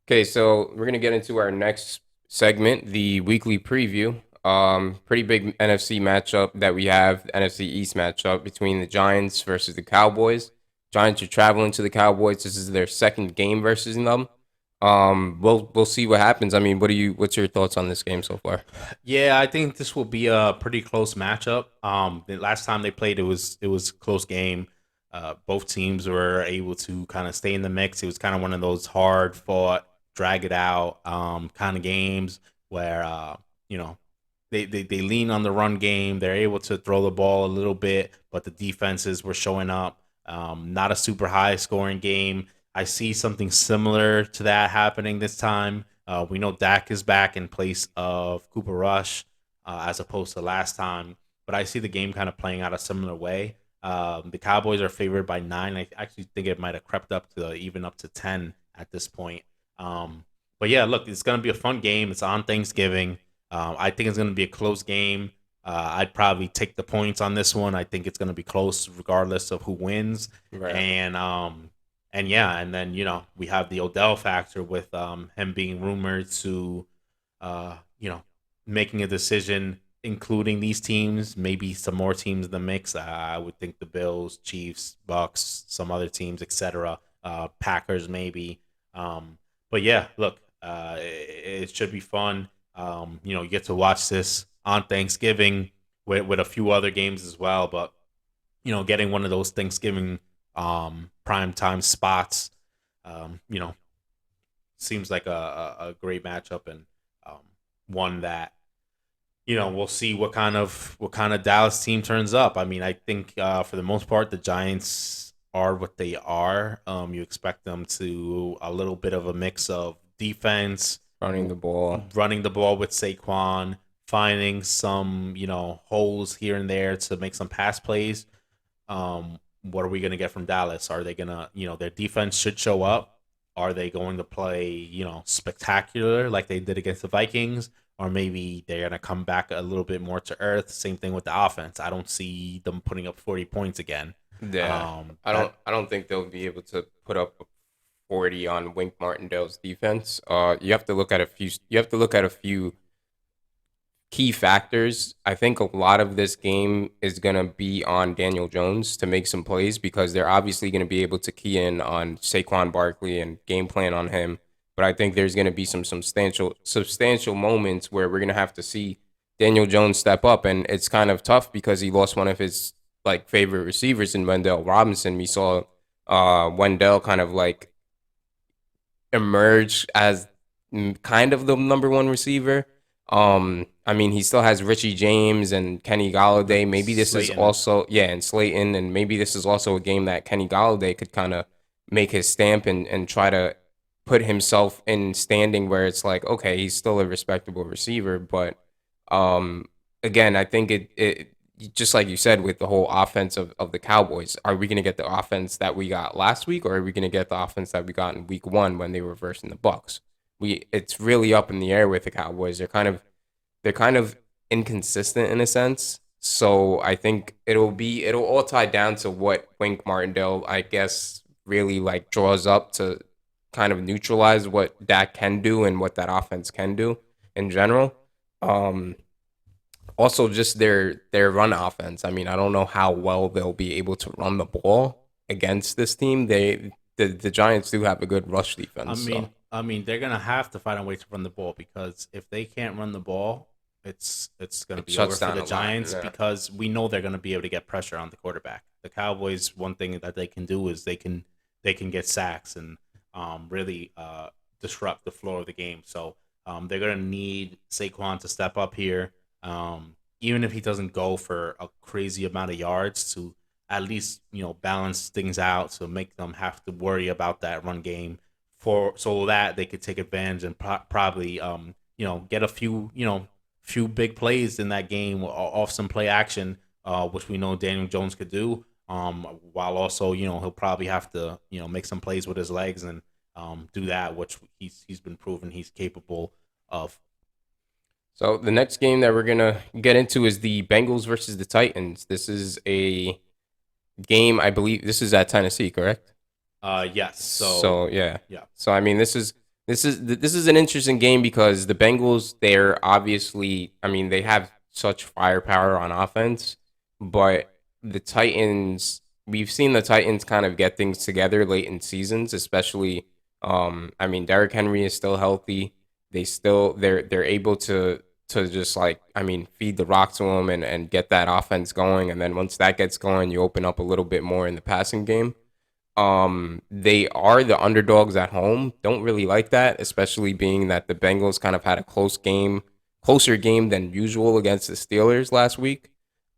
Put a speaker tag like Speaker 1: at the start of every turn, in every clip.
Speaker 1: Okay, so we're gonna get into our next segment, the weekly preview. Pretty big NFC matchup that we have, the NFC East matchup between the Giants versus the Cowboys. Giants are traveling to the Cowboys. This is their second game versus them. We'll see what happens. I mean, what's your thoughts on this game so far?
Speaker 2: Yeah, I think this will be a pretty close matchup. The last time they played, it was a close game. Both teams were able to kind of stay in the mix. It was kind of one of those hard fought, drag it out kind of games where you know they lean on the run game. They're able to throw the ball a little bit, but the defenses were showing up. Not a super high scoring game. I see something similar to that happening this time. We know Dak is back in place of Cooper Rush as opposed to last time, but I see the game kind of playing out a similar way. The Cowboys are favored by 9. I actually think it might have crept up to even up to 10 at this point. But yeah, look, it's going to be a fun game. It's on Thanksgiving. I think it's going to be a close game. I'd probably take the points on this one. I think it's going to be close regardless of who wins.
Speaker 1: Right.
Speaker 2: And yeah, and then we have the Odell factor with him being rumored to, uh, you know, making a decision, including these teams, maybe some more teams in the mix. I would think the Bills, Chiefs, Bucks, some other teams, etc. Packers maybe. But yeah, look, it should be fun. You get to watch this on Thanksgiving with a few other games as well. But getting one of those Thanksgiving prime time spots, you know, seems like a great matchup and um, one that we'll see what kind of Dallas team turns up. I mean, I think for the most part the Giants are what they are. You expect them to a little bit of a mix of defense,
Speaker 1: Running the ball.
Speaker 2: running the ball with Saquon, finding some holes here and there to make some pass plays. What are we going to get from Dallas? Are they going to, their defense should show up? Are they going to play, spectacular like they did against the Vikings? Or maybe they're going to come back a little bit more to earth. Same thing with the offense. I don't see them putting up 40 points again.
Speaker 1: Yeah.
Speaker 2: That
Speaker 1: I don't think they'll be able to put up 40 on Wink Martindale's defense. You have to look at a few key factors. I think a lot of this game is going to be on Daniel Jones to make some plays because they're obviously going to be able to key in on Saquon Barkley and game plan on him. But I think there's going to be some substantial moments where we're going to have to see Daniel Jones step up, and it's kind of tough because he lost one of his like favorite receivers in Wendell Robinson. We saw Wendell kind of like emerge as kind of the number one receiver. I mean, he still has Richie James and Kenny Galladay. Maybe this is
Speaker 2: Slayton.
Speaker 1: also, yeah, and Slayton, and maybe this is also a game that Kenny Galladay could kind of make his stamp and try to put himself in standing where it's like, okay, he's still a respectable receiver, but um, again, I think it just like you said with the whole offense of the Cowboys, are we going to get the offense that we got last week, or are we going to get the offense that we got in week one when they were versing the Bucks? It's really up in the air with the Cowboys. They're kind of inconsistent in a sense. So I think it'll all tie down to what Wink Martindale, I guess, really like draws up to kind of neutralize what Dak can do and what that offense can do in general. Um, Also, just their run offense. I mean, I don't know how well they'll be able to run the ball against this team. The Giants do have a good rush
Speaker 2: I
Speaker 1: defense, so
Speaker 2: mean, I mean, they're gonna have to find a way to run the ball because if they can't run the ball, it's gonna
Speaker 1: it
Speaker 2: be over
Speaker 1: shuts
Speaker 2: for
Speaker 1: down
Speaker 2: the
Speaker 1: a lot.
Speaker 2: Giants
Speaker 1: Yeah.
Speaker 2: because we know they're gonna be able to get pressure on the quarterback. The Cowboys, one thing that they can do is they can get sacks and really disrupt the flow of the game. So they're gonna need Saquon to step up here, even if he doesn't go for a crazy amount of yards to at least balance things out to make them have to worry about that run game for so that they could take advantage and probably get a few big plays in that game off some play action, which we know Daniel Jones could do. While also he'll probably have to make some plays with his legs and do that, which he's been proven he's capable of.
Speaker 1: So the next game that we're gonna get into is the Bengals versus the Titans. This is a game, I believe. This is at Tennessee, correct?
Speaker 2: Yes.
Speaker 1: So yeah.
Speaker 2: Yeah.
Speaker 1: So I mean, this is an interesting game because the Bengals, they're obviously, I mean, they have such firepower on offense, but the Titans, we've seen the Titans kind of get things together late in seasons, especially I mean, Derrick Henry is still healthy. They're able to just like, I mean, feed the rock to him and get that offense going, and then once that gets going, you open up a little bit more in the passing game. They are the underdogs at home. Don't really like that, especially being that the Bengals kind of had a closer game than usual against the Steelers last week.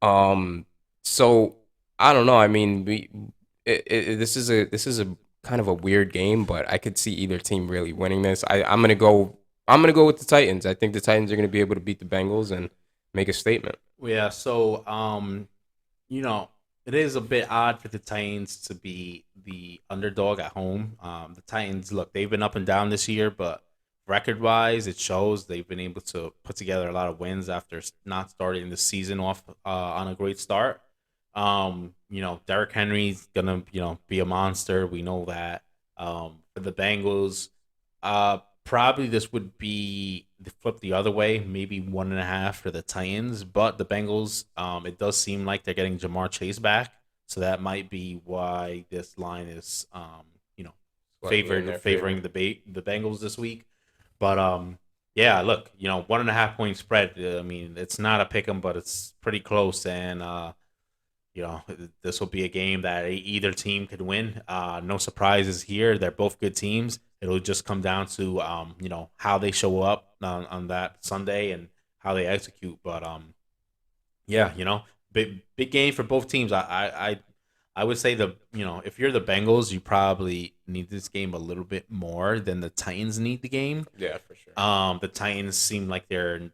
Speaker 1: Um, so I don't know. I mean, this is a kind of a weird game, but I could see either team really winning this. I'm gonna go with the Titans. I think the Titans are gonna be able to beat the Bengals and make a statement.
Speaker 2: Yeah. So, you know, it is a bit odd for the Titans to be the underdog at home. The Titans, look, they've been up and down this year, but record wise, it shows they've been able to put together a lot of wins after not starting the season off on a great start. Derrick Henry's gonna, be a monster. We know that. For the Bengals, probably this would be the flip the other way, maybe 1.5 for the Titans. But the Bengals, it does seem like they're getting Jamar Chase back, so that might be why this line is,
Speaker 1: Slightly in their favor.
Speaker 2: favoring the Bengals this week. But yeah, look, 1.5 point spread. I mean, it's not a pick 'em, but it's pretty close, and you know, this will be a game that either team could win. No surprises here. They're both good teams. It'll just come down to how they show up on that Sunday and how they execute. But yeah, big game for both teams. I would say if you're the Bengals, you probably need this game a little bit more than the Titans need the game.
Speaker 1: Yeah, for sure.
Speaker 2: The Titans seem like they're in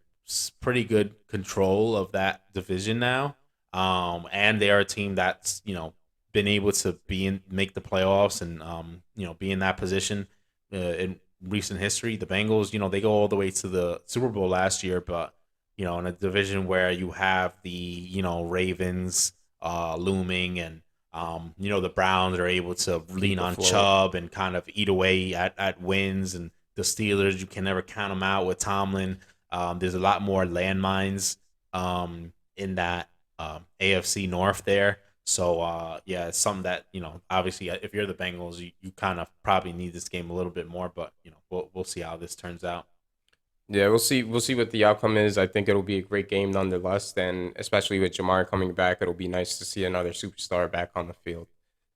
Speaker 2: pretty good control of that division now. And they are a team that's been able to make the playoffs and be in that position in recent history. The Bengals, they go all the way to the Super Bowl last year, but in a division where you have the Ravens looming and the Browns are able to lean
Speaker 1: Keep
Speaker 2: on
Speaker 1: afloat.
Speaker 2: Chubb and kind of eat away at wins, and the Steelers, you can never count them out with Tomlin. There's a lot more landmines in that AFC North there. So yeah, it's something that obviously, if you're the Bengals, you kind of probably need this game a little bit more, but we'll see how this turns out.
Speaker 1: Yeah, we'll see. We'll see what the outcome is. I think it'll be a great game nonetheless. And especially with Jamar coming back, it'll be nice to see another superstar back on the field.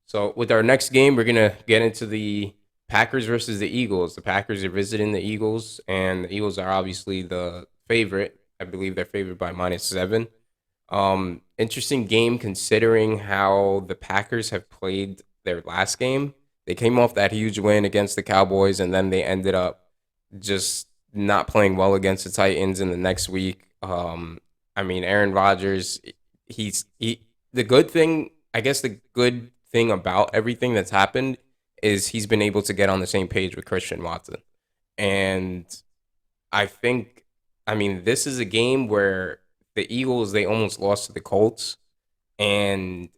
Speaker 1: So with our next game, we're gonna get into the Packers versus the Eagles. The Packers are visiting the Eagles, and the Eagles are obviously the favorite. I believe they're favored by -7. Interesting game considering how the Packers have played their last game. They came off that huge win against the Cowboys, and then they ended up just not playing well against the Titans in the next week. I mean, Aaron Rodgers, the good thing, I guess the good thing about everything that's happened is he's been able to get on the same page with Christian Watson. And I think, I mean, this is a game where the Eagles, they almost lost to the Colts, and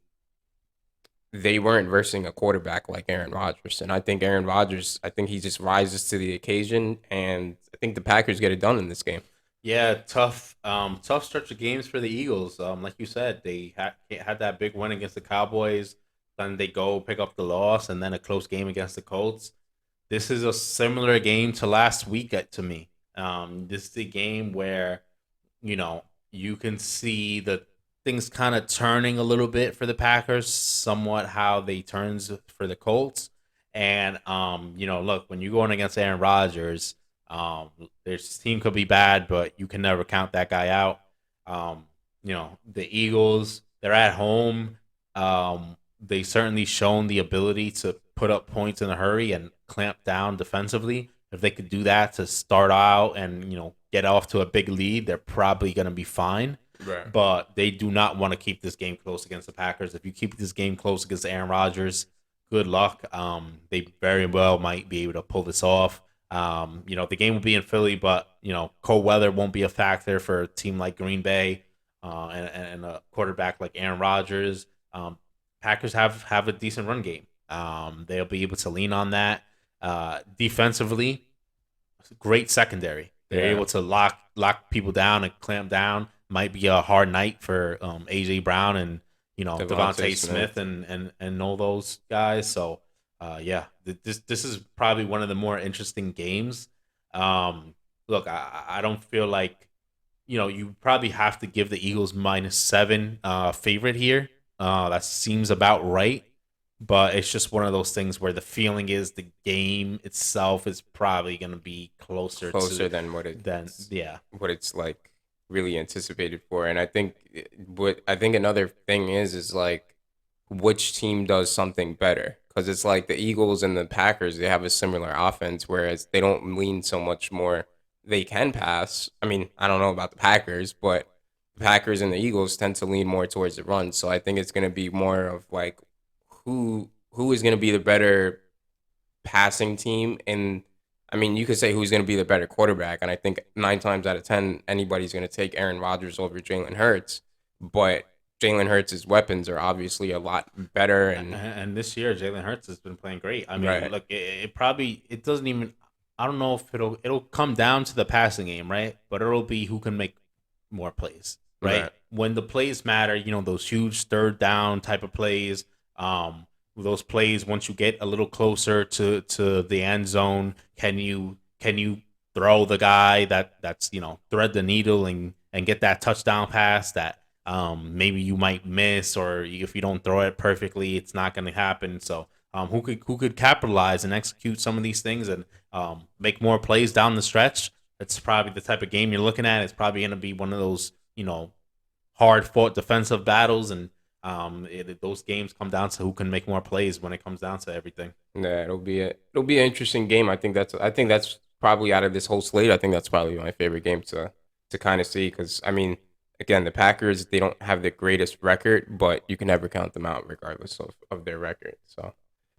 Speaker 1: they weren't versing a quarterback like Aaron Rodgers. And I think Aaron Rodgers, I think he just rises to the occasion, and I think the Packers get it done in this game.
Speaker 2: Yeah, tough stretch of games for the Eagles. Like you said, they had that big win against the Cowboys, then they go pick up the loss, and then a close game against the Colts. This is a similar game to last week to me. This is a game where you can see the things kind of turning a little bit for the Packers, somewhat how they turns for the Colts. And look, when you're going against Aaron Rodgers, this team could be bad, but you can never count that guy out. The Eagles, they're at home. They certainly shown the ability to put up points in a hurry and clamp down defensively. If they could do that to start out and get off to a big lead, they're probably going to be fine.
Speaker 1: Right.
Speaker 2: But they do not want to keep this game close against the Packers. If you keep this game close against Aaron Rodgers, good luck. They very well might be able to pull this off. The game will be in Philly, but cold weather won't be a factor for a team like Green Bay and a quarterback like Aaron Rodgers. Packers have a decent run game. They'll be able to lean on that. Defensively, great secondary. They're
Speaker 1: Yeah.
Speaker 2: able to lock people down and clamp down. Might be a hard night for AJ Brown and
Speaker 1: Devontae
Speaker 2: Devontae Smith
Speaker 1: Smith.
Speaker 2: and all those guys. So yeah, this is probably one of the more interesting games. Look, I don't feel like you probably have to give the Eagles -7 favorite here. That seems about right. But it's just one of those things where the feeling is the game itself is probably going to be closer to
Speaker 1: Closer than
Speaker 2: than yeah.
Speaker 1: what it's like really anticipated for. And I think what I think another thing is like which team does something better, because it's like the Eagles and the Packers, they have a similar offense, whereas they don't lean so much more. They can pass. I mean, I don't know about the Packers, but the Packers and the Eagles tend to lean more towards the run. So I think it's going to be more of like who is going to be the better passing team. And I mean, you could say who's going to be the better quarterback, and I think 9 times out of 10 anybody's going to take Aaron Rodgers over Jalen Hurts. But Jalen Hurts' weapons are obviously a lot better, and
Speaker 2: And this year Jalen Hurts has been playing great. I mean,
Speaker 1: right,
Speaker 2: look, it probably it doesn't even. I don't know if it'll come down to the passing game, right? But it'll be who can make more plays, right?
Speaker 1: right,
Speaker 2: When the plays matter, those huge third down type of plays. Those plays once you get a little closer to the end zone, can you throw the guy that's thread the needle and get that touchdown pass that maybe you might miss, or if you don't throw it perfectly, it's not going to happen. So who could capitalize and execute some of these things and make more plays down the stretch? That's probably the type of game you're looking at. It's probably going to be one of those hard fought defensive battles, and those games come down to who can make more plays when it comes down to everything.
Speaker 1: yeah, it'll be an interesting game. I think that's probably out of this whole slate. I think that's probably my favorite game to kind of see, because I mean, again, the Packers, they don't have the greatest record, but you can never count them out regardless of their record. So.